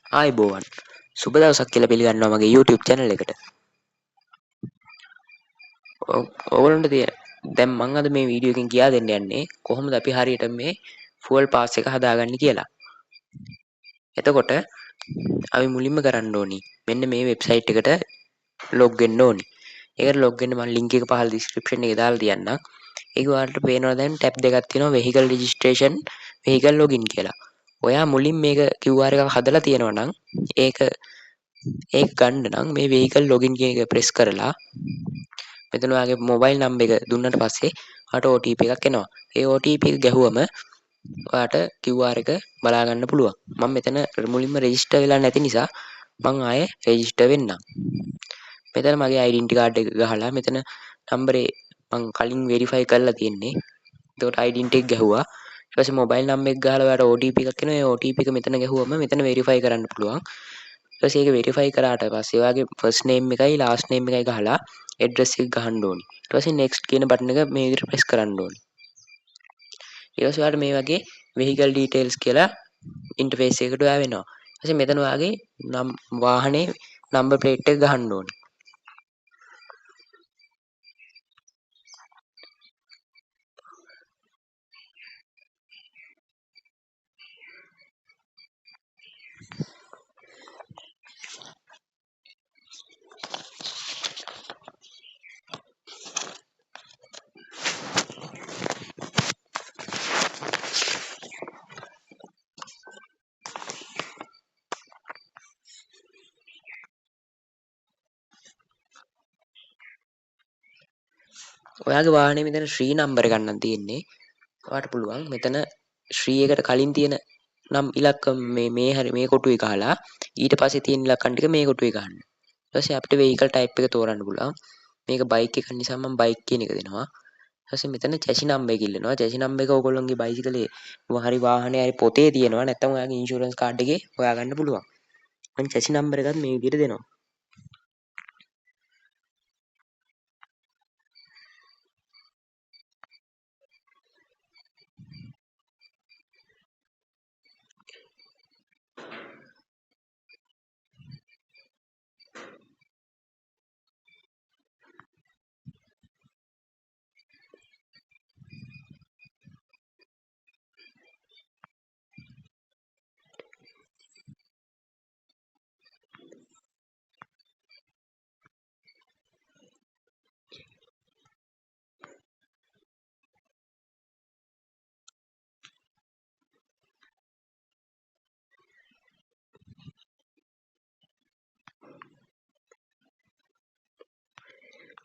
ආයිබෝවන් සුබ දවසක් කියලා පිළිගන්නවා මගේ YouTube channel එකට. ඕගොල්ලන්ට දැන් මම අද මේ වීඩියෝ එකෙන් කියා දෙන්න යන්නේ කොහොමද අපි හරියට මේ fuel pass එක හදාගන්නේ කියලා. එතකොට අපි මුලින්ම කරන්න ඕනි මෙන්න මේ වෙබ්සයිට් එකට log වෙන්න ඕනි. ඒකට log වෙන්න මම link එක පහළ description එකේ දාලා තියන්නම්. ඒක ඔයාලට පේනවා දැන් tab දෙකක් තියෙනවා vehicle registration vehicle login කියලා. ඔයා මුලින් මේක QR එකක් හදලා තියෙනවා නම් ඒක ගන්න නම් මේ vehicle login කියන එක press කරලා මෙතන ඔයාගේ mobile number එක දුන්නට පස්සේ ඔයාට OTP එකක් එනවා. ඒ OTP එක ගැහුවම ඔයාට QR එක බලා ගන්න පුළුවන්. මම මෙතන මුලින්ම register වෙලා නැති නිසා මම ආයේ register වෙන්නම්. මෙතන මගේ identity card එක ගහලා මෙතන නම්බරේ මම කලින් verify කරලා තියෙන්නේ. එතකොට identity එක ගැහුවා. ඊට පස්සේ mobile number එක ගහලා ඔයාට OTP එකක් එනවා. ඒ OTP එක මෙතන ගැහුවම මෙතන verify කරන්න පුළුවන්. ඊට පස්සේ ඒක verify කරාට පස්සේ ඔයාගේ first name එකයි last name එකයි ගහලා address එක ගහන්න ඕනි. ඊට පස්සේ next කියන බටන් එක මේ විදිහට press කරන්න ඕනි. ඊට පස්සේ ඔයාලට මේ වගේ vehicle details කියලා interface එකකට ඔයා වෙනවා. ඊට පස්සේ මෙතන ඔයාගේ වාහනේ number plate එක ගහන්න ඕනි. ඔයාගේ වාහනේ මෙතන ශ්‍රී number එකක් නම් තියෙන්නේ. ඔයාට පුළුවන් මෙතන ශ්‍රී එකට කලින් තියෙන නම් ඉලක්කම් මේ හරි මේ කොටුවේ ගහලා ඊට පස්සේ තියෙන ඉලක්කම් ටික මේ කොටුවේ ගහන්න. ඊට පස්සේ අපිට vehicle type එක තෝරන්න පුළුවන්. මේක bike එකක් නිසා මම bike කියන එක දෙනවා. ඊට පස්සේ මෙතන chassis number එක ඉල්ලනවා. chassis number එක ඔයගොල්ලෝගේ bicycle හරි වාහනේ හරි පොතේ තියෙනවා. නැත්නම් ඔයාගේ insurance card එකේ හොයාගන්න පුළුවන්. මම chassis number එකත් මේ විදිහට දෙනවා.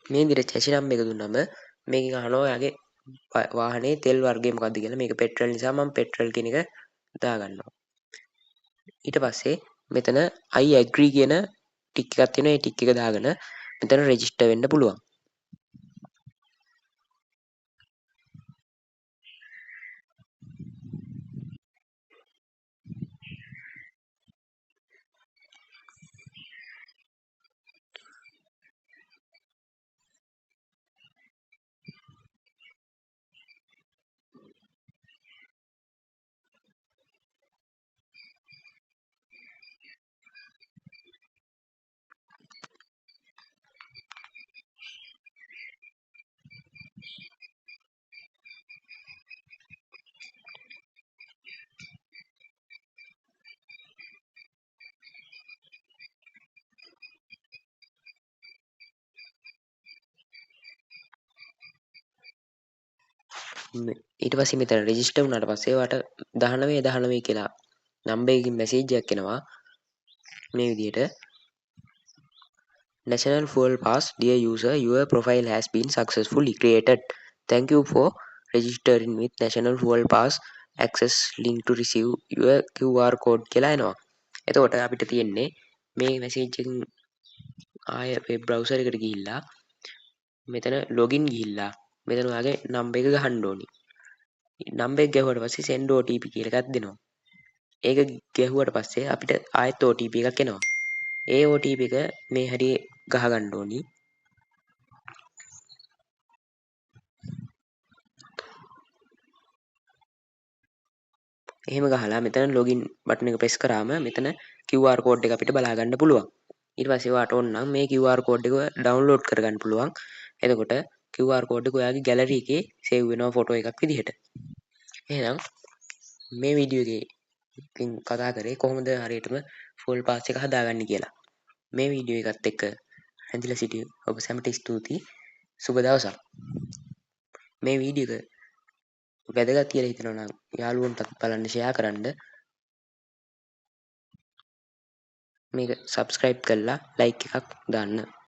මේ විදිහට chassis number එක දුන්නම මේකෙන් අහනවා ඔයාගේ වාහනේ තෙල් වර්ගය මොකක්ද කියලා. මේක පෙට්‍රල් නිසා මම පෙට්‍රල් කියන එක දාගන්නවා. ඊට පස්සේ මෙතන I agree කියන ටික් එකක් තියෙනවා. ඒ ටික් එක දාගෙන මෙතන register වෙන්න පුළුවන්. ඊට පස්සේ මෙතන register වුණාට පස්සේ ඔයාට 19 කියලා නම්බර් එකකින් මැසේජ් එකක් එනවා. මේ විදිහට National Fuel Pass dear user your profile has been successfully created. Thank you for registering with National Fuel Pass access link to receive your QR code කියලා එනවා. එතකොට අපිට තියෙන්නේ මේ මැසේජ් එකෙන් ආය වෙබ් බ්‍රවුසර් එකට ගිහිල්ලා මෙතන login ගිහිල්ලා මෙතන ඔයාගේ නම්බර් එක ගහන්න ඕනි. නම්බර් එක ගැහුවට පස්සේ send OTP කියලා එකක් දෙනවා. ඒක ගැහුවට පස්සේ අපිට ආයෙත් OTP එකක් එනවා. ඒ OTP එක මේ හැටි ගහගන්න ඕනි. එහෙම ගහලා මෙතන login බටන් එක press කරාම මෙතන QR කෝඩ් එක අපිට බලා ගන්න පුළුවන්. ඊට පස්සේ ඔයාට ඕන නම් මේ QR කෝඩ් එක ඩවුන්ලෝඩ් කරගන්න පුළුවන්. එතකොට QR කෝඩ් එක ඔයාගේ ගැලරි එකේ සේව් වෙනවා ෆොටෝ එකක් විදිහට. එහෙනම් මේ වීඩියෝ එකකින් කතා කරේ කොහොමද හරියටම ෆුල් පාස් එක හදාගන්නේ කියලා. මේ වීඩියෝ එකත් එක්ක රැඳිලා සිටි ඔබ සැමට ස්තුතියි. සුබ දවසක්. මේ වීඩියෝ එක වැදගත් කියලා හිතනවා නම් යාළුවන්ටත් බලන්න ෂෙයා කරන්න. මේක සබස්ක්‍රයිබ් කරලා ලයික් එකක් දාන්න.